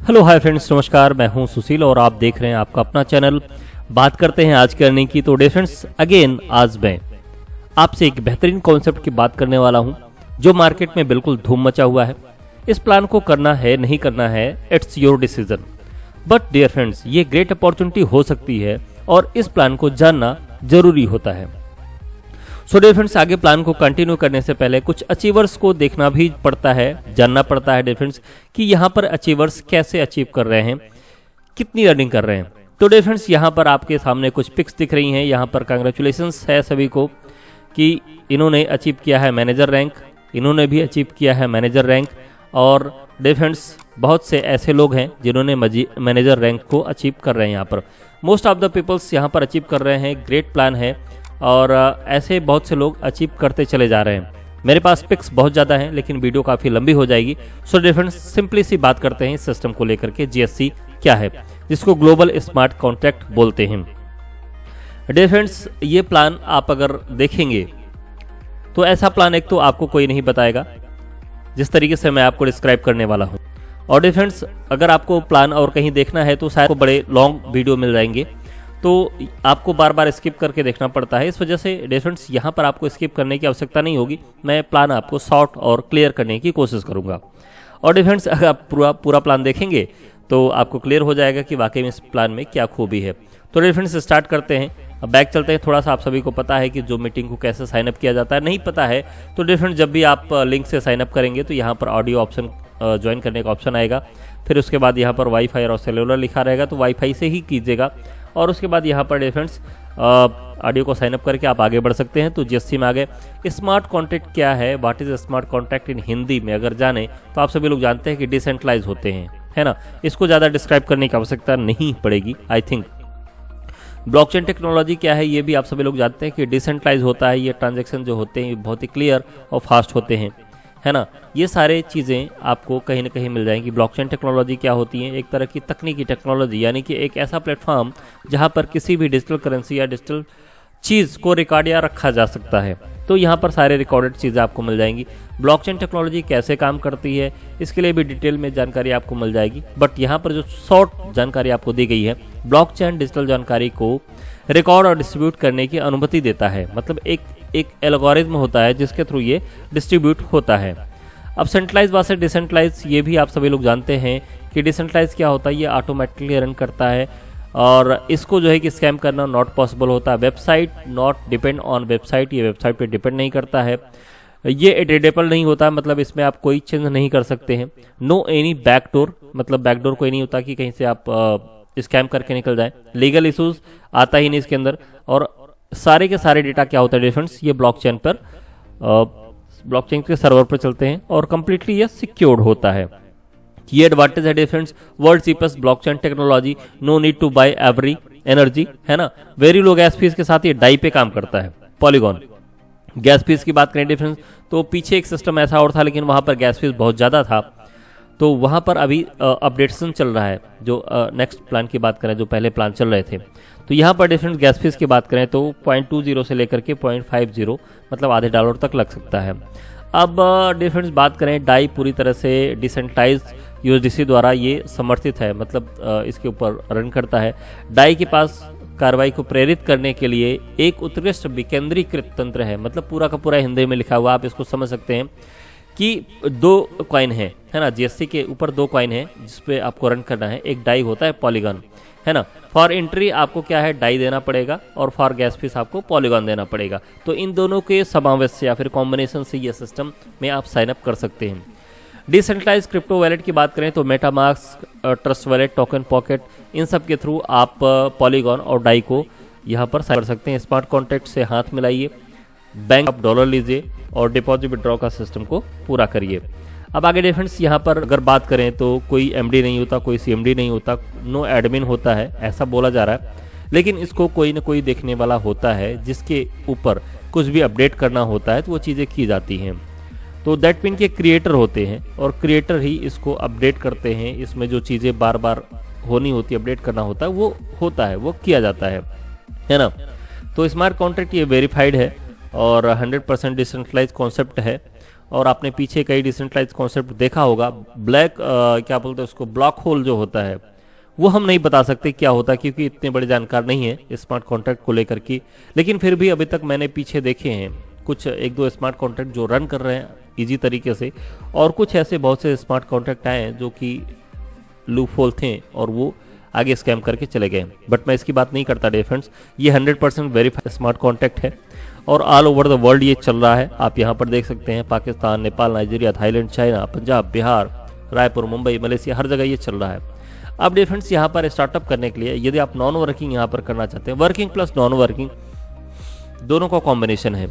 Hello hi friends, नमस्कार। मैं हूं सुशील और आप देख रहे हैं आपका अपना चैनल। बात करते हैं आज करने की। तो फ्रेंड्स अगेन आज मैं आपसे एक बेहतरीन कॉन्सेप्ट की बात करने वाला हूं जो मार्केट में बिल्कुल धूम मचा हुआ है। इस प्लान को करना है नहीं करना है, it's your decision. But dear friends, ये ग्रेट अपॉर्चुनिटी हो सकती है और इस प्लान को जानना जरूरी होता है। सो डियर फ्रेंड्स, आगे प्लान को कंटिन्यू करने से पहले कुछ अचीवर्स को देखना भी पड़ता है, जानना पड़ता है डियर फ्रेंड्स कि यहाँ पर अचीवर्स कैसे अचीव कर रहे हैं, कितनी अर्निंग कर रहे हैं। तो डियर फ्रेंड्स, यहाँ पर आपके सामने कुछ पिक्स दिख रही हैं। यहाँ पर कांग्रेचुलेशंस है सभी को कि इन्होंने अचीव किया है मैनेजर रैंक, इन्होंने भी अचीव किया है मैनेजर रैंक। और डियर फ्रेंड्स, बहुत से ऐसे लोग हैं जिन्होंने मैनेजर रैंक को अचीव कर रहे हैं। यहाँ पर मोस्ट ऑफ द पीपल्स यहाँ पर अचीव कर रहे हैं। ग्रेट प्लान है और ऐसे बहुत से लोग अचीव करते चले जा रहे हैं। मेरे पास पिक्स बहुत ज़्यादा हैं लेकिन वीडियो काफ़ी लंबी हो जाएगी। सो डियर फ्रेंड्स, सिंपली सी बात करते हैं इस सिस्टम को लेकर के। जीएससी क्या है, जिसको ग्लोबल स्मार्ट कॉन्ट्रैक्ट बोलते हैं। डियर फ्रेंड्स, ये प्लान आप अगर देखेंगे तो ऐसा प्लान एक तो आपको कोई नहीं बताएगा जिस तरीके से मैं आपको डिस्क्राइब करने वाला हूँ। और डियर फ्रेंड्स, अगर आपको प्लान और कहीं देखना है तो शायद को बड़े लॉन्ग वीडियो मिल जाएंगे, तो आपको बार बार स्किप करके देखना पड़ता है। इस वजह से डियर फ्रेंड्स, यहाँ पर आपको स्किप करने की आवश्यकता नहीं होगी। मैं प्लान आपको शॉर्ट और क्लियर करने की कोशिश करूँगा। और डियर फ्रेंड्स, अगर आप पूरा प्लान देखेंगे तो आपको क्लियर हो जाएगा कि वाकई में इस प्लान में क्या खूबी है। तो डियर फ्रेंड्स, स्टार्ट करते हैं। अब बैक चलते हैं। थोड़ा सा आप सभी को पता है कि जो मीटिंग को कैसे साइनअप किया जाता है, नहीं पता है तो डियर फ्रेंड्स, जब भी आप लिंक से साइनअप करेंगे तो यहाँ पर ऑडियो ऑप्शन ज्वाइन करने का ऑप्शन आएगा। फिर उसके बाद यहाँ पर वाईफाई और सेलुलर लिखा रहेगा, तो वाईफाई से ही कीजिएगा। और उसके बाद यहाँ पर डियर फ्रेंड्स, ऑडियो को साइनअप करके आप आगे बढ़ सकते हैं। तो जीएससी में आ गए। स्मार्ट कॉन्ट्रैक्ट क्या है, what is smart contract in Hindi में अगर जाने तो आप सभी लोग जानते हैं कि डिसेंट्रलाइज होते हैं, है ना। इसको ज़्यादा डिस्क्राइब करने की आवश्यकता नहीं पड़ेगी आई थिंक। ब्लॉकचेन टेक्नोलॉजी क्या है, ये भी आप सभी लोग जानते हैं कि डिसेंट्रलाइज होता है। ये ट्रांजैक्शन जो होते हैं बहुत ही क्लियर और फास्ट होते हैं, है ना। ये सारे चीज़ें आपको कहीं ना कहीं मिल जाएंगी। ब्लॉकचेन टेक्नोलॉजी क्या होती है, एक तरह की तकनीकी टेक्नोलॉजी, यानी कि एक ऐसा प्लेटफॉर्म जहां पर किसी भी डिजिटल करेंसी या डिजिटल चीज़ को रिकॉर्ड या रखा जा सकता है। तो यहाँ पर सारे रिकॉर्डेड चीज़ें आपको मिल जाएंगी। ब्लॉकचेन टेक्नोलॉजी कैसे काम करती है इसके लिए भी डिटेल में जानकारी आपको मिल जाएगी। बट यहाँ पर जो शॉर्ट जानकारी आपको दी गई है, ब्लॉकचेन डिजिटल जानकारी को रिकॉर्ड और डिस्ट्रीब्यूट करने की अनुमति देता है। मतलब एक एल्गोरिथम होता है जिसके थ्रू ये डिस्ट्रीब्यूट होता है। अब सेंट्रलाइज वर्सेस डिसेंट्रलाइज, ये भी आप सभी लोग जानते हैं कि डिसेंट्रलाइज क्या होता है, ये ऑटोमेटिकली रन करता है और इसको जो है कि स्कैम करना नॉट पॉसिबल होता है। Website not depend on website, ये वेबसाइट पे डिपेंड नहीं करता है। ये एडिटेबल नहीं होता, मतलब इसमें आप कोई चेंज नहीं कर सकते हैं। नो एनी बैकडोर, मतलब बैकडोर कोई नहीं होता कि कहीं से आप स्कैम करके निकल जाए। लीगल इशूज आता ही नहीं इसके अंदर। और सारे के सारे डेटा क्या होता है डिफरेंस, ये ब्लॉकचेन पर ब्लॉकचेन के सर्वर पर चलते हैं और कंप्लीटली ये सिक्योर्ड होता है। ये एडवांटेज है difference, world cheapest blockchain technology, no need to buy every energy, है ना। वेरी लो गैस फीस के साथ ये डाई पे काम करता है। पॉलीगॉन गैस फीस की बात करें डिफरेंस, तो पीछे एक सिस्टम ऐसा और था लेकिन वहां पर गैस फीस बहुत ज़्यादा था, तो वहां पर अभी अपडेशन चल रहा है। जो नेक्स्ट प्लान की बात करें, जो पहले प्लान चल रहे थे, तो यहाँ पर डिफरेंट गैस फीस की बात करें तो 0.20 से लेकर के 0.50, मतलब आधे डॉलर तक लग सकता है। अब डिफरेंस बात करें, डाई पूरी तरह से डिसेंट्रलाइज यूएसडीसी द्वारा ये समर्थित है, मतलब इसके ऊपर रन करता है। डाई के पास कार्रवाई को प्रेरित करने के लिए एक उत्कृष्ट विकेंद्रीकृत तंत्र है, मतलब पूरा का पूरा हिंदी में लिखा हुआ, आप इसको समझ सकते हैं कि दो कॉइन है ना। जीएससी के ऊपर दो कॉइन है जिसपे आपको रन करना है। एक डाई होता है पॉलीगॉन, है ना। फॉर एंट्री आपको क्या है, डाई देना पड़ेगा और फॉर गैस फीस आपको पॉलीगॉन देना पड़ेगा। तो इन दोनों के समावेश से या फिर कॉम्बिनेशन से ये सिस्टम में आप साइन अप कर सकते हैं। डिसेंट्रलाइज क्रिप्टो वैलेट की बात करें तो MetaMask, Trust Wallet, Token Pocket, इन सब के थ्रू आप पॉलीगॉन और डाई को यहाँ पर साइन कर सकते हैं। स्मार्ट कॉन्ट्रैक्ट से हाथ मिलाइए, बैंक आप डॉलर लीजिए और डिपॉजिट विड्रॉ का सिस्टम को पूरा करिए। अब आगे डिफरेंस, यहाँ पर अगर बात करें तो कोई एमडी नहीं होता, कोई सीएमडी नहीं होता, नो एडमिन होता है ऐसा बोला जा रहा है, लेकिन इसको कोई ना कोई देखने वाला होता है जिसके ऊपर कुछ भी अपडेट करना होता है तो वो चीज़ें की जाती हैं। तो दैट मीन के क्रिएटर होते हैं और क्रिएटर ही इसको अपडेट करते हैं। इसमें जो चीज़ें बार बार होनी होती है, अपडेट करना होता है, वो होता है, वो किया जाता है ना। तो स्मार्ट कॉन्ट्रैक्ट ये वेरीफाइड है और 100% डिसेंट्रलाइज कॉन्सेप्ट है और आपने पीछे कई डिसेंट्रलाइज कॉन्सेप्ट देखा होगा। ब्लैक क्या बोलते हैं उसको, ब्लॉक होल जो होता है वो हम नहीं बता सकते क्या होता है, क्योंकि इतने बड़े जानकार नहीं है स्मार्ट कॉन्ट्रैक्ट को लेकर के। लेकिन फिर भी अभी तक मैंने पीछे देखे हैं कुछ एक दो स्मार्ट कॉन्ट्रैक्ट जो रन कर रहे हैं इजी तरीके से, और कुछ ऐसे बहुत से स्मार्ट कॉन्ट्रैक्ट आए हैं जो कि लूप होल थे और वो आगे स्कैम करके चले गए। बट मैं इसकी बात नहीं करता डियर फ्रेंड्स, ये 100% वेरीफाइड स्मार्ट कॉन्ट्रैक्ट है और ऑल ओवर द वर्ल्ड ये चल रहा है। आप यहाँ पर देख सकते हैं Pakistan, Nepal, Nigeria, Thailand, China, Punjab, Bihar, Raipur, Mumbai, Malaysia, हर जगह ये चल रहा है। अब डियर फ्रेंड्स यहाँ पर स्टार्टअप करने के लिए यदि आप नॉन वर्किंग यहाँ पर करना चाहते हैं, वर्किंग प्लस नॉन वर्किंग दोनों का कॉम्बिनेशन है,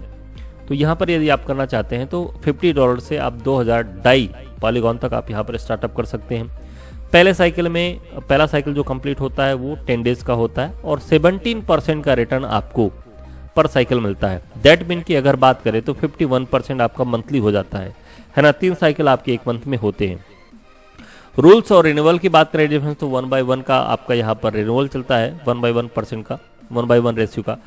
तो यहाँ पर यदि आप करना चाहते हैं तो $50 से आप 2000 डाई पॉलीगॉन तक आप यहाँ पर स्टार्टअप कर सकते हैं। पहला साइकिल जो कंप्लीट होता है वो 10 डेज का होता है और 17% का रिटर्न आपको पर साइकिल मिलता है। दैट मीन की अगर बात करें तो 51% आपका मंथली हो जाता है ना। 3 साइकिल आपके एक मंथ में होते हैं। रूल्स और रिन्यूअल की बात करें डिफरेंस तो 1/1 का आपका यहाँ पर रिन्यूअल चलता है, 1/1% का, 1/1 रेशियो का।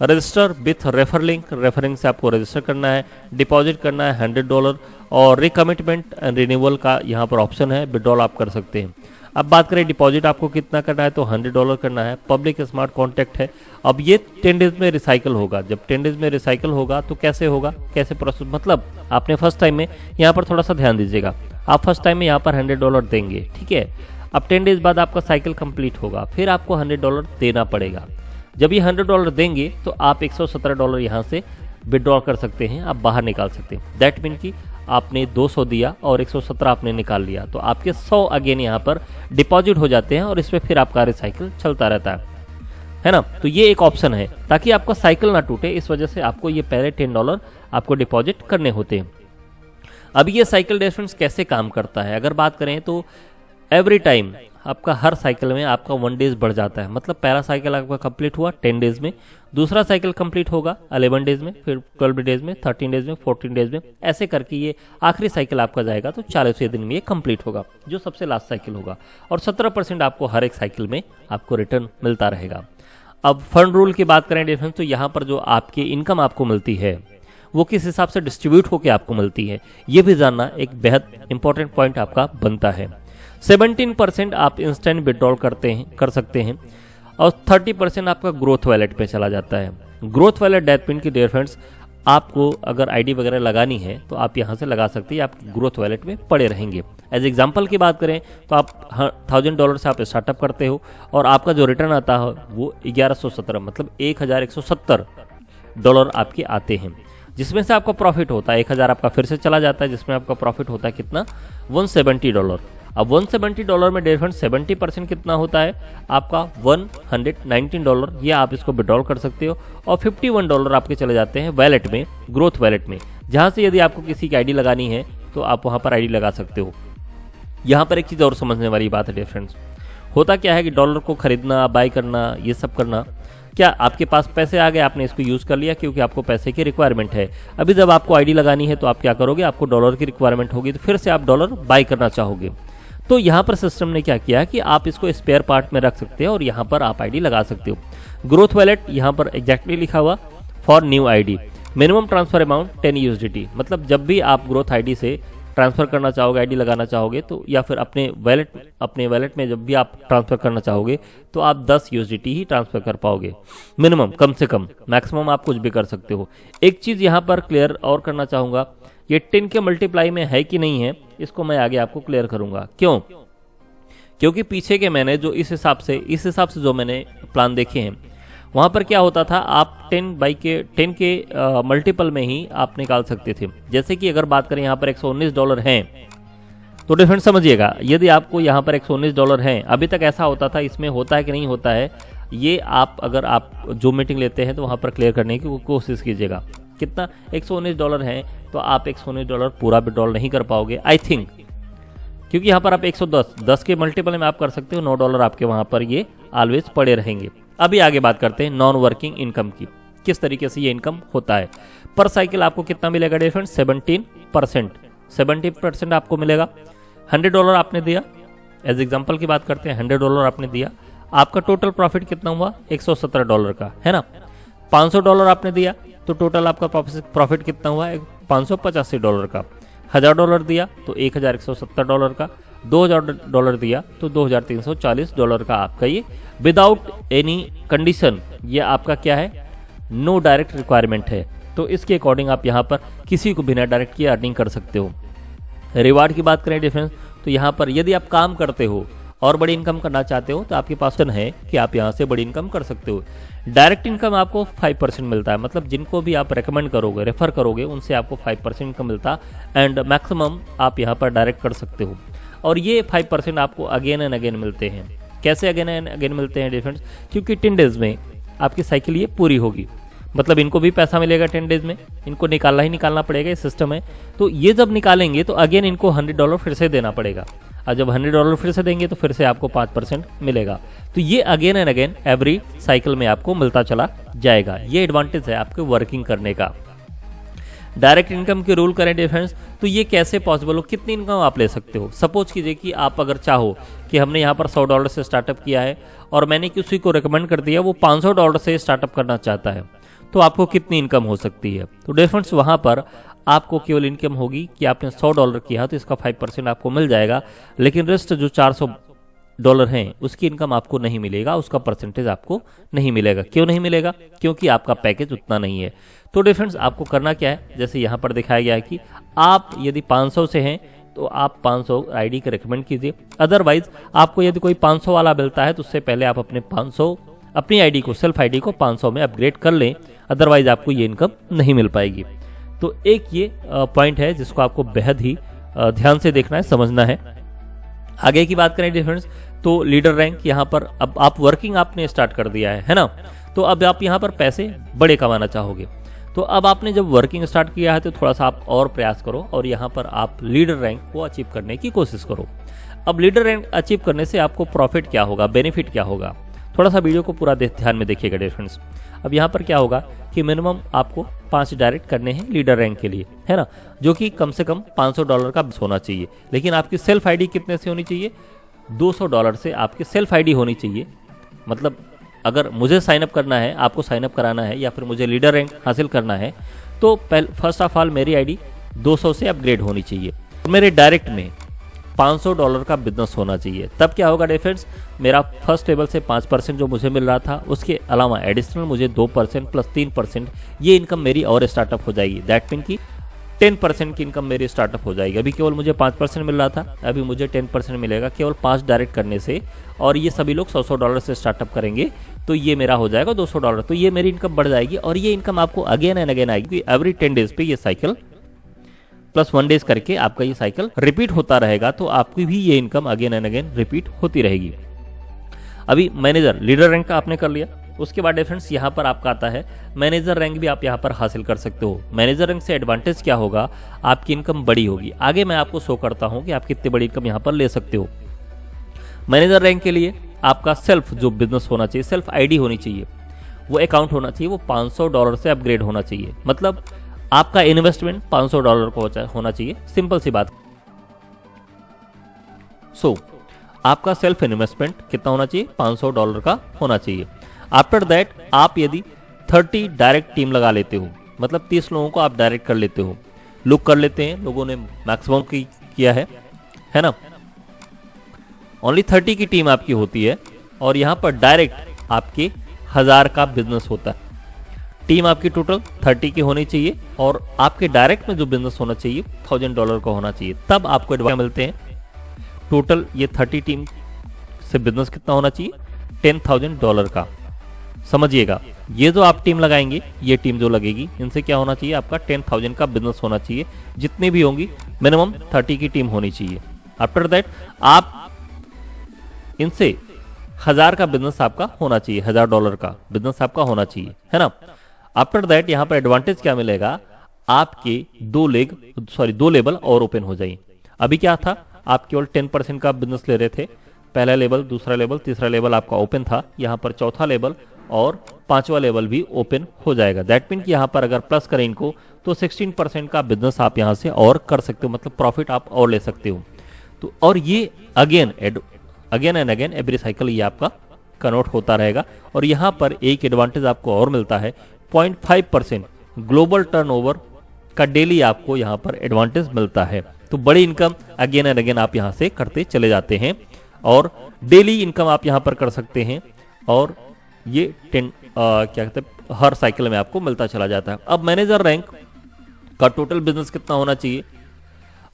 Register with refer link, referring से आपको रजिस्टर करना है, डिपॉजिट करना है $100 और रिकमिटमेंट एंड रिन्यूअल का यहाँ पर ऑप्शन है, विड्रॉल आप कर सकते हैं। अब बात करें डिपॉजिट आपको कितना करना है तो $100 करना है। पब्लिक स्मार्ट कॉन्ट्रैक्ट है। अब ये 10 डेज में रिसाइकल होगा। जब 10 डेज में रिसाइकल होगा तो कैसे होगा, कैसे प्रोसेस, मतलब आपने फर्स्ट टाइम में यहाँ पर थोड़ा सा ध्यान दीजिएगा, आप फर्स्ट टाइम में यहाँ पर $100 देंगे, ठीक है। अब 10 डेज बाद आपका साइकिल कंप्लीट होगा, फिर आपको $100 देना पड़ेगा। जब ये $100 देंगे तो आप $117 यहाँ से विड्रॉ कर सकते हैं, आप बाहर निकाल सकते हैं। दैट मीन कि आपने 200 दिया और 117 आपने निकाल लिया तो आपके 100 अगेन यहाँ पर डिपॉजिट हो जाते हैं और इसमें फिर आपका रिसाइकिल चलता रहता है ना। तो ये एक ऑप्शन है ताकि आपका साइकिल ना टूटे, इस वजह से आपको ये पहले $10 आपको डिपॉजिट करने होते हैं। अब ये साइकिल डिफरेंस कैसे काम करता है, अगर बात करें तो एवरी टाइम आपका हर साइकिल में आपका 1 डेज बढ़ जाता है। मतलब पहला साइकिल आपका कंप्लीट हुआ 10 डेज में, दूसरा साइकिल कंप्लीट होगा 11 डेज में, फिर 12 डेज में, 13 डेज में, 14 डेज में, ऐसे करके ये आखिरी साइकिल आपका जाएगा तो 40वें दिन में ये कंप्लीट होगा जो सबसे लास्ट साइकिल होगा और 17% आपको हर एक साइकिल में आपको रिटर्न मिलता रहेगा। अब फंड रूल की बात करें डिफरेंस तो यहाँ पर जो आपकी इनकम आपको मिलती है वो किस हिसाब से डिस्ट्रीब्यूट होकर आपको मिलती है, ये भी जानना एक बेहद इंपॉर्टेंट पॉइंट आपका बनता है। 17% आप इंस्टेंट विड्रॉल कर सकते हैं और 30% आपका ग्रोथ वैलेट पे चला जाता है। ग्रोथ वैलेट दैट मीन की डियर फ्रेंड्स आपको अगर आईडी वगैरह लगानी है तो आप यहाँ से लगा सकते हैं, आप ग्रोथ वैलेट में पड़े रहेंगे। एज एग्जांपल की बात करें तो आप $1000 से आप स्टार्टअप करते हो और आपका जो रिटर्न आता है वो 1117 मतलब $1117 आपके आते हैं, जिसमें से आपका प्रॉफिट होता है 1000 आपका फिर से चला जाता है, जिसमें आपका प्रॉफिट होता है कितना, $170। अब $170 में डियर फ्रेंड्स 70% कितना होता है आपका $119, ये आप इसको विड्रॉल कर सकते हो और $51 आपके चले जाते हैं वैलेट में, ग्रोथ वैलेट में, जहां से यदि आपको किसी की आईडी लगानी है तो आप वहां पर आईडी लगा सकते हो। यहाँ पर एक चीज़ और समझने वाली बात है डियर फ्रेंड्स, होता क्या है कि डॉलर को खरीदना, बाय करना, ये सब करना, क्या आपके पास पैसे आ गए, आपने इसको यूज़ कर लिया क्योंकि आपको पैसे की रिक्वायरमेंट है। अभी जब आपको आईडी लगानी है तो आप क्या करोगे, आपको डॉलर की रिक्वायरमेंट होगी तो फिर से आप डॉलर बाय करना चाहोगे। तो यहाँ पर सिस्टम ने क्या किया कि आप इसको स्पेयर पार्ट में रख सकते हैं और यहाँ पर आप आईडी लगा सकते हो। ग्रोथ वैलेट यहाँ पर एग्जैक्टली लिखा हुआ for new ID, minimum transfer amount 10 USDT, मतलब जब भी आप ग्रोथ आईडी से ट्रांसफर करना चाहोगे, आईडी लगाना चाहोगे तो या फिर अपने वैलेट में जब भी आप ट्रांसफर करना चाहोगे तो आप 10 USDT ही ट्रांसफर कर पाओगे मिनिमम, कम से कम। मैक्सिमम आप कुछ भी कर सकते हो। एक चीज़ यहाँ पर क्लियर और करना चाहूँगा, ये 10 के मल्टीप्लाई में है कि नहीं है इसको मैं आगे आपको क्लियर करूंगा। क्यों? क्योंकि पीछे के मैंने जो इस हिसाब से जो मैंने प्लान देखे हैं वहां पर क्या होता था, आप 10 के मल्टीपल में ही आप निकाल सकते थे। जैसे कि अगर बात करें यहाँ पर $119 हैं तो डिफरेंस समझिएगा, यदि आपको यहाँ पर $119 हैं, अभी तक ऐसा होता था, इसमें होता है कि नहीं होता है ये आप अगर आप जो मीटिंग लेते हैं तो वहां पर क्लियर करने की कोशिश कीजिएगा। कितना $119 है तो आप $119 पूरा विड्रॉल नहीं कर पाओगे आई थिंक, क्योंकि यहाँ पर आप 110 के मल्टीपल में आप कर सकते हो, $9 आपके वहां पर ये ऑलवेज पड़े रहेंगे। अभी आगे बात करते हैं नॉन वर्किंग इनकम की, किस तरीके से ये इनकम होता है। पर साइकिल आपको कितना मिलेगा डिफरेंट, 17% आपको मिलेगा। $100 आपने दिया, एज एग्जाम्पल की बात करते हैं, $100 आपने दिया, आपका टोटल प्रॉफिट कितना हुआ $117 का, है ना। $500 आपने दिया तो टोटल आपका प्रॉफिट कितना हुआ $585 का। $1000 दिया तो $1170 का, $2000 दिया तो $2340 का आपका ये विदाउट एनी कंडीशन, ये आपका क्या है, नो डायरेक्ट रिक्वायरमेंट है। तो इसके अकॉर्डिंग आप यहाँ पर किसी को बिना डायरेक्ट किए अर्निंग कर सकते हो। रिवार्ड की बात करें डिफरेंस, तो यहाँ पर यदि आप काम करते हो और बड़ी इनकम करना चाहते हो तो आपके पास है कि आप यहाँ से बड़ी इनकम कर सकते हो। डायरेक्ट इनकम आपको 5% मिलता है, मतलब जिनको भी आप रेकमेंड करोगे, रेफर करोगे, उनसे आपको 5% इनकम मिलता है एंड मैक्सिमम आप यहाँ पर डायरेक्ट कर सकते हो। और ये 5% आपको अगेन एंड अगेन मिलते हैं। कैसे अगेन एंड अगेन मिलते हैं डिफरेंस, क्योंकि 10 डेज में आपकी साइकिल ये पूरी होगी, मतलब इनको भी पैसा मिलेगा 10 डेज में, इनको निकालना ही निकालना पड़ेगा, ये सिस्टम है। तो ये जब निकालेंगे तो अगेन इनको $100 फिर से देना पड़ेगा, और जब $100 फिर से देंगे तो फिर से आपको 5% मिलेगा। तो ये again and again every cycle में आपको मिलता चला जाएगा। ये एडवांटेज है आपके वर्किंग करने का। डायरेक्ट इनकम के रूल करें डिफरेंस, तो ये कैसे पॉसिबल हो, कितनी इनकम आप ले सकते हो। सपोज कीजिए कि आप अगर चाहो कि हमने यहाँ पर $100 से स्टार्टअप किया है और मैंने किसी को रिकमेंड कर दिया वो $500 से स्टार्टअप करना चाहता है, तो आपको कितनी इनकम हो सकती है। तो डिफरेंस वहाँ पर आपको केवल इनकम होगी कि आपने $100 किया तो इसका 5% आपको मिल जाएगा, लेकिन रेस्ट जो $400 हैं उसकी इनकम आपको नहीं मिलेगा, उसका परसेंटेज आपको नहीं मिलेगा। क्यों नहीं मिलेगा, क्योंकि आपका पैकेज उतना नहीं है। तो डिफरेंस आपको करना क्या है, जैसे यहाँ पर दिखाया गया है कि आप यदि 500 से हैं तो आप 500 आईडी का रिकमेंड कीजिए। अदरवाइज आपको यदि कोई 500 वाला मिलता है तो उससे पहले आप अपनी आईडी को, सेल्फ आईडी को 500 में अपग्रेड कर लें, अदरवाइज आपको ये इनकम नहीं मिल पाएगी। तो एक ये पॉइंट है जिसको आपको बेहद ही ध्यान से देखना है, समझना है। आगे की बात करें डिफरेंस, तो लीडर रैंक, यहाँ पर अब आप वर्किंग आपने स्टार्ट कर दिया है ना, तो अब आप यहाँ पर पैसे बड़े कमाना चाहोगे। तो अब आपने जब वर्किंग स्टार्ट किया है तो थोड़ा सा आप और प्रयास करो और यहाँ पर आप लीडर रैंक को अचीव करने की कोशिश करो। अब लीडर रैंक अचीव करने से आपको प्रॉफिट क्या होगा, बेनिफिट क्या होगा, थोड़ा सा वीडियो को पूरा ध्यान में देखिएगा डिफरेंस। अब यहाँ पर क्या होगा कि मिनिमम आपको 5 डायरेक्ट करने हैं लीडर रैंक के लिए, है ना, जो कि कम से कम $500 का होना चाहिए। लेकिन आपकी सेल्फ आईडी कितने से होनी चाहिए, $200 से आपकी सेल्फ आईडी होनी चाहिए। मतलब अगर मुझे साइन अप करना है, आपको साइन अप कराना है या फिर मुझे लीडर रैंक हासिल करना है, तो फर्स्ट ऑफ ऑल मेरी आईडी 200 से अपग्रेड होनी चाहिए। मेरे डायरेक्ट में $500 का बिजनेस होना चाहिए। तब क्या होगा डिफरेंस, मेरा फर्स्ट लेवल से 5% जो मुझे मिल रहा था उसके अलावा एडिशनल मुझे 2% प्लस 3% ये इनकम मेरी और स्टार्टअप हो जाएगी। दैट मीन की 10% की इनकम मेरी स्टार्टअप हो जाएगी। अभी केवल मुझे 5% मिल रहा था, अभी मुझे 10% मिलेगा केवल 5 डायरेक्ट करने से, और ये सभी लोग $100 से स्टार्टअप करेंगे तो ये मेरा हो जाएगा $200। तो ये मेरी इनकम बढ़ जाएगी और ये इनकम आपको अगेन एंड अगेन आएगी। एवरी 10 डेज पे ये साइकिल प्लस 1 डेज करके आपका ये साइकिल रिपीट होता रहेगा, तो आपकी भी ये income again and again repeat होती रहेगी। अभी मैनेजर लीडर रैंक का आपने कर लिया, उसके बाद डिफरेंस यहाँ पर आपका आता है मैनेजर रैंक भी आप यहाँ पर हासिल कर सकते हो। मैनेजर रैंक से एडवांटेज क्या होगा, आपकी इनकम बड़ी होगी। आगे मैं आपको शो करता हूँ कि आप कितनी बड़ी इनकम यहाँ पर ले सकते हो। मैनेजर रैंक के लिए आपका सेल्फ जो बिजनेस होना चाहिए, सेल्फ आईडी होनी चाहिए, वो अकाउंट होना चाहिए, वो $500 से अपग्रेड होना चाहिए। मतलब आपका इन्वेस्टमेंट $500 को होना चाहिए, सिंपल सी बात। आपका सेल्फ इन्वेस्टमेंट कितना होना चाहिए, $500 का होना चाहिए। आफ्टर दैट आप यदि 30 डायरेक्ट टीम लगा लेते हो, मतलब 30 लोगों को आप डायरेक्ट कर लेते हो, लोग कर लेते हैं, लोगों ने मैक्सिमम किया है ना, ओनली 30 की टीम आपकी होती है और यहाँ पर डायरेक्ट आपके 1000 का बिजनेस होता है। टीम आपकी टोटल 30 की होनी चाहिए और आपके डायरेक्ट में जो बिजनेस होना चाहिए $1000 का होना चाहिए, तब आपको एडवांस मिलते हैं। टोटल ये 30 टीम से बिजनेस कितना होना चाहिए, $10,000 का। समझिएगा, ये जो आप टीम लगाएंगे, ये टीम जो लगेगी, इनसे क्या होना चाहिए, आपका 10,000 का बिजनेस होना चाहिए। जितनी भी होंगी मिनिमम 30 की टीम होनी चाहिए। आफ्टर दैट आप इनसे 1000 का बिजनेस आपका होना चाहिए, $1000 का बिजनेस आपका होना चाहिए, है ना। आफ्टर दैट यहाँ पर एडवांटेज क्या मिलेगा, आपके 2 लेवल और ओपन हो जाएंगे। अभी क्या था, आप केवल 10% का बिजनेस ले रहे थे, पहला लेवल, दूसरा लेवल, तीसरा लेवल आपका ओपन था। यहाँ पर चौथा लेवल और 5वां लेवल भी ओपन हो जाएगा। दैट मीन कि यहाँ पर अगर प्लस करें इनको तो 16% का बिजनेस आप यहाँ से और कर सकते हो, मतलब प्रॉफिट आप और ले सकते हो। तो और ये again and again every cycle ये आपका कन्वर्ट होता रहेगा। और यहाँ पर एक एडवांटेज आपको और मिलता है, 0.5% ग्लोबल टर्नओवर का डेली आपको यहाँ पर एडवांटेज मिलता है। तो बड़ी इनकम अगेन एंड अगेन आप यहाँ से करते चले जाते हैं और डेली इनकम आप यहाँ पर कर सकते हैं और ये क्या कहते हैं हर साइकिल में आपको मिलता चला जाता है। अब मैनेजर रैंक का टोटल बिजनेस कितना होना चाहिए?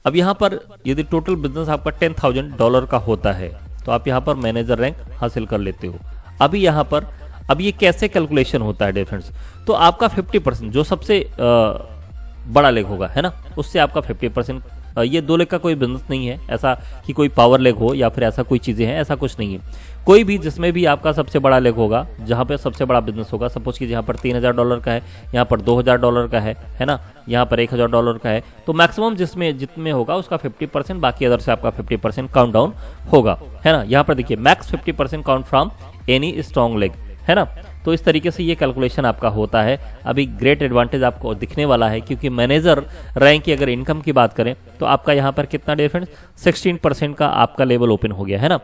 अब यहाँ पर यदि टोटल बिजनेस आपका $10,000 का होता है तो आप यहाँ पर मैनेजर रैंक हासिल कर लेते हो। अभी यहाँ पर अब ये कैसे कैलकुलेशन होता है डिफरेंस? तो आपका 50% जो सबसे बड़ा लेग होगा है ना, उससे आपका 50%। ये 2 लेग का कोई बिजनेस नहीं है ऐसा कि कोई पावर लेग हो या फिर ऐसा कोई चीज़ें हैं, ऐसा कुछ नहीं है। कोई भी जिसमें भी आपका सबसे बड़ा लेग होगा, जहाँ पे सबसे बड़ा बिजनेस होगा, सपोज कि यहाँ पर $3,000 का है, यहाँ पर $2,000 का है ना, यहाँ पर $1,000 का है, तो मैक्सिमम जितने होगा उसका 50%, बाकी अदर से आपका 50% काउंट डाउन होगा, है ना। यहाँ पर देखिए max 50% count from any strong leg, है ना। तो इस तरीके से ये कैलकुलेशन आपका होता है। अभी ग्रेट एडवांटेज आपको दिखने वाला है क्योंकि मैनेजर रैंक की अगर इनकम की बात करें तो आपका यहाँ पर कितना डिफरेंस 16% का आपका लेवल ओपन हो गया, है ना।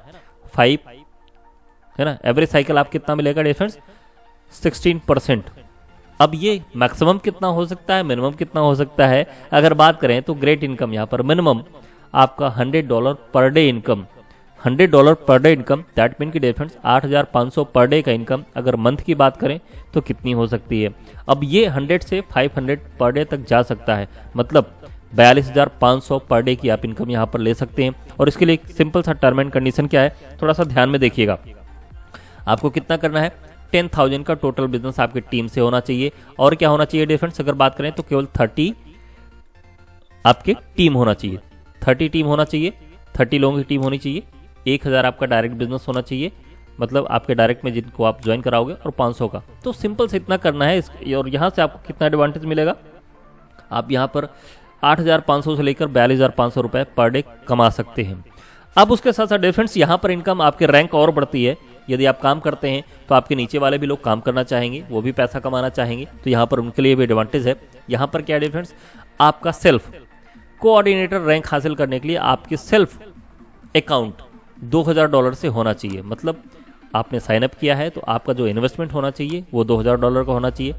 5 है ना, एवरेज साइकिल आप कितना मिलेगा डिफरेंस 16%। अब ये मैक्सिमम कितना हो सकता है, मिनिमम कितना हो सकता है? अगर बात करें तो ग्रेट इनकम यहाँ पर मिनिमम आपका $100 per day income, $100 per day income, that mean की डिफरेंस 8,500 पर डे का इनकम। अगर मंथ की बात करें तो कितनी हो सकती है? अब ये 100 से 500 पर डे तक जा सकता है, मतलब 42,500 पर डे की आप इनकम यहाँ पर ले सकते हैं। और इसके लिए सिंपल सा टर्म एंड कंडीशन क्या है, थोड़ा सा ध्यान में देखिएगा। आपको कितना करना है, 10,000 का टोटल बिजनेस आपकी टीम से होना चाहिए। और क्या होना चाहिए डिफरेंस अगर बात करें तो केवल 30 आपके टीम होना चाहिए, 30 टीम होना चाहिए, 30 लोगों की टीम होनी चाहिए। 1,000 आपका डायरेक्ट बिजनेस होना चाहिए, मतलब आपके डायरेक्ट में जिनको आप ज्वाइन कराओगे, और 500 का। तो सिंपल से इतना करना है। और यहाँ से आपको कितना एडवांटेज मिलेगा, आप यहाँ पर 8,500 से लेकर 42,500 रुपए पर डे कमा सकते हैं। अब उसके साथ साथ डिफरेंस यहाँ पर इनकम आपके रैंक और बढ़ती है। यदि आप काम करते हैं तो आपके नीचे वाले भी लोग काम करना चाहेंगे, वो भी पैसा कमाना चाहेंगे, तो यहाँ पर उनके लिए भी एडवांटेज है। यहाँ पर क्या डिफरेंस, आपका सेल्फ कोऑर्डिनेटर रैंक हासिल करने के लिए आपकी सेल्फ अकाउंट $2,000 से होना चाहिए। मतलब आपने साइन अप किया है तो आपका जो इन्वेस्टमेंट होना चाहिए वो $2,000 का होना चाहिए।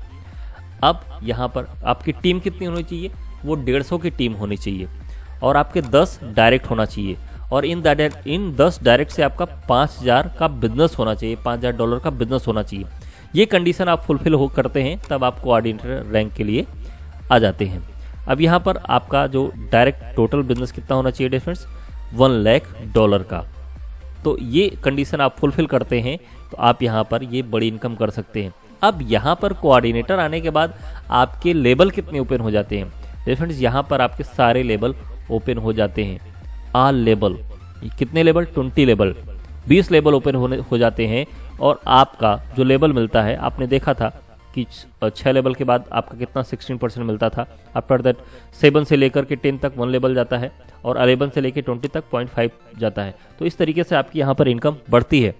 अब यहाँ पर आपकी टीम कितनी होनी चाहिए, वो 150 की टीम होनी चाहिए और आपके 10 डायरेक्ट होना चाहिए। और इन 10 डायरेक्ट से आपका 5,000 का बिजनेस होना चाहिए, $5,000 का बिजनेस होना चाहिए। ये कंडीशन आप फुलफिल हो करते हैं तब आप कोऑर्डिनेटर रैंक के लिए आ जाते हैं। अब यहाँ पर आपका जो डायरेक्ट टोटल बिजनेस कितना होना चाहिए डिफरेंस, $1,00,000 का। तो ये कंडीशन आप फुलफिल करते हैं तो आप यहाँ पर ये बड़ी इनकम कर सकते हैं। अब यहाँ पर कोऑर्डिनेटर आने के बाद आपके लेवल कितने ओपन हो जाते हैं डिफरेंस, यहाँ पर आपके सारे लेवल ओपन हो जाते हैं। ऑल लेवल, कितने लेवल, 20 लेवल, 20 लेवल ओपन हो जाते हैं। और आपका जो लेवल मिलता है, आपने देखा था कि 6 लेवल के बाद आपका कितना 16% मिलता था। आफ्टर दैट 7 से लेकर के 10 तक 1 लेवल जाता है और 11 से लेकर 20 तक 0.5 जाता है। तो इस तरीके से आपकी यहाँ पर इनकम बढ़ती है।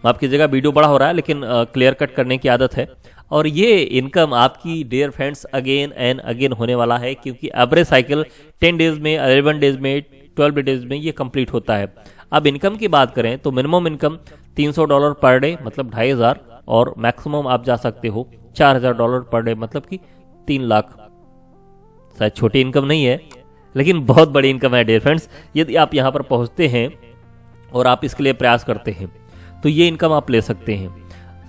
आपकी जगह वीडियो बड़ा हो रहा है लेकिन क्लियर कट करने की आदत है। और ये इनकम आपकी dear friends again and again होने वाला है क्योंकि एवरेज साइकिल 10 डेज में, 11 डेज में, 12 डेज में ये कंप्लीट होता है। अब इनकम की बात करें तो मिनिमम इनकम $300 पर डे मतलब 2,500 और मैक्सिमम आप जा सकते हो $4,000 पर डे मतलब कि 3 लाख। शायद छोटी इनकम नहीं है लेकिन बहुत बड़ी इनकम है डियर फ्रेंड्स। यदि आप यहाँ पर पहुँचते हैं और आप इसके लिए प्रयास करते हैं तो ये इनकम आप ले सकते हैं।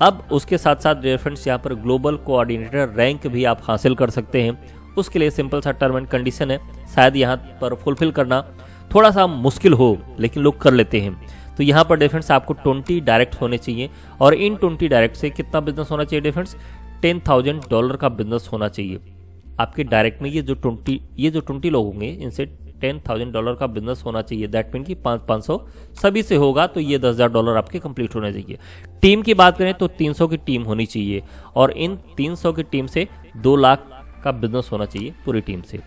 अब उसके साथ साथ डियर फ्रेंड्स यहाँ पर ग्लोबल कोऑर्डिनेटर रैंक भी आप हासिल कर सकते हैं। उसके लिए सिंपल सा टर्म एंड कंडीशन है, शायद यहाँ पर फुलफिल करना थोड़ा सा मुश्किल हो लेकिन लोग कर लेते हैं। तो यहाँ पर डिफरेंस आपको 20 डायरेक्ट होने चाहिए और इन 20 डायरेक्ट से कितना बिजनेस होना चाहिए डिफरेंस, $10,000 का बिजनेस होना चाहिए आपके डायरेक्ट में। ये जो 20 लोग होंगे इनसे $10,000 का बिजनेस होना चाहिए। दैट मीन कि 500 सभी से होगा तो ये $10,000 आपके कंप्लीट होने चाहिए। टीम की बात करें तो 300 की टीम होनी चाहिए और इन 300 की टीम से 2 लाख का बिजनेस होना चाहिए पूरी टीम से।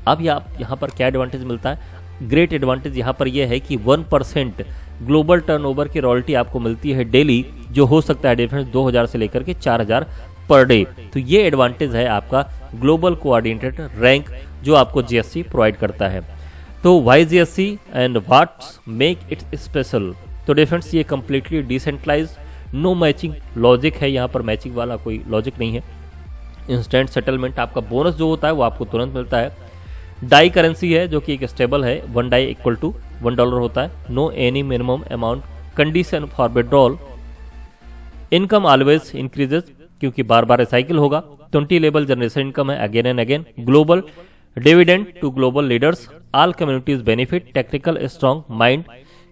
अब यहाँ पर क्या एडवांटेज मिलता है, ग्रेट एडवांटेज यहाँ पर यह है कि 1% ग्लोबल टर्नओवर की रॉयल्टी आपको मिलती है डेली, जो हो सकता है डिफरेंस 2,000 से लेकर के 4,000 पर डे। तो ये एडवांटेज है आपका ग्लोबल कोऑर्डिनेटर रैंक जो आपको जीएससी प्रोवाइड करता है। तो why GSC and what's make it special, तो डिफरेंस ये completely decentralised, no matching logic है, यहाँ पर मैचिंग वाला कोई लॉजिक नहीं है। इंस्टेंट सेटलमेंट, आपका बोनस जो होता है वो आपको तुरंत मिलता है। डाई करेंसी है जो कि एक स्टेबल है, 1 डाई इक्वल टू $1 होता है। No any minimum amount condition for withdrawal. Income always increases, क्योंकि बार बार रिसाइकिल होगा। 20 लेवल जनरेशन इनकम है, again and again. Global dividend to global leaders, all communities benefit, technical strong mind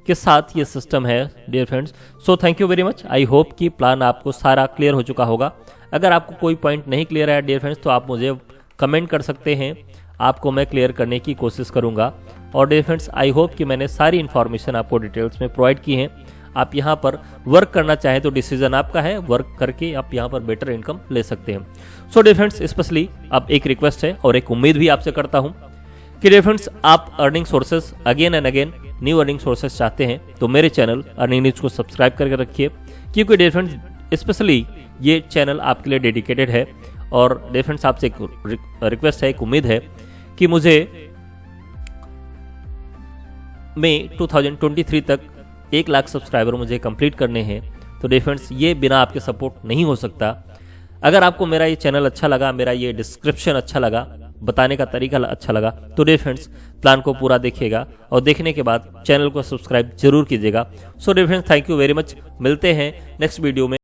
के साथ ये सिस्टम है dear friends. So thank you very much. I hope कि प्लान आपको सारा क्लियर हो चुका होगा। अगर आपको कोई पॉइंट नहीं क्लियर है डियर फ्रेंड्स तो आप मुझे कमेंट कर सकते हैं, आपको मैं क्लियर करने की कोशिश करूंगा। और डियर फ्रेंड्स आई होप कि मैंने सारी इन्फॉर्मेशन आपको डिटेल्स में प्रोवाइड की है। आप यहाँ पर वर्क करना चाहें तो डिसीजन आपका है, वर्क करके आप यहाँ पर बेटर इनकम ले सकते हैं। सो डियर फ्रेंड्स स्पेशली अब एक रिक्वेस्ट है और एक उम्मीद भी आपसे करता हूँ कि डियर फ्रेंड्स आप earning sources again and again new earning sources चाहते हैं तो मेरे चैनल अर्निंग न्यूज को सब्सक्राइब करके रखिए, क्योंकि डियर फ्रेंड्स स्पेशली ये चैनल आपके लिए डेडिकेटेड है। और डियर फ्रेंड्स आपसे एक रिक्वेस्ट है, एक उम्मीद है कि मुझे मई 2023 तक 1 लाख सब्सक्राइबर मुझे कंप्लीट करने हैं। तो डियर फ्रेंड्स ये बिना आपके सपोर्ट नहीं हो सकता। अगर आपको मेरा ये चैनल अच्छा लगा, मेरा ये डिस्क्रिप्शन अच्छा लगा, बताने का तरीका अच्छा लगा, तो डियर फ्रेंड्स प्लान को पूरा देखिएगा और देखने के बाद चैनल को सब्सक्राइब जरूर कीजिएगा। So dear friends thank you very much. मिलते हैं नेक्स्ट वीडियो में।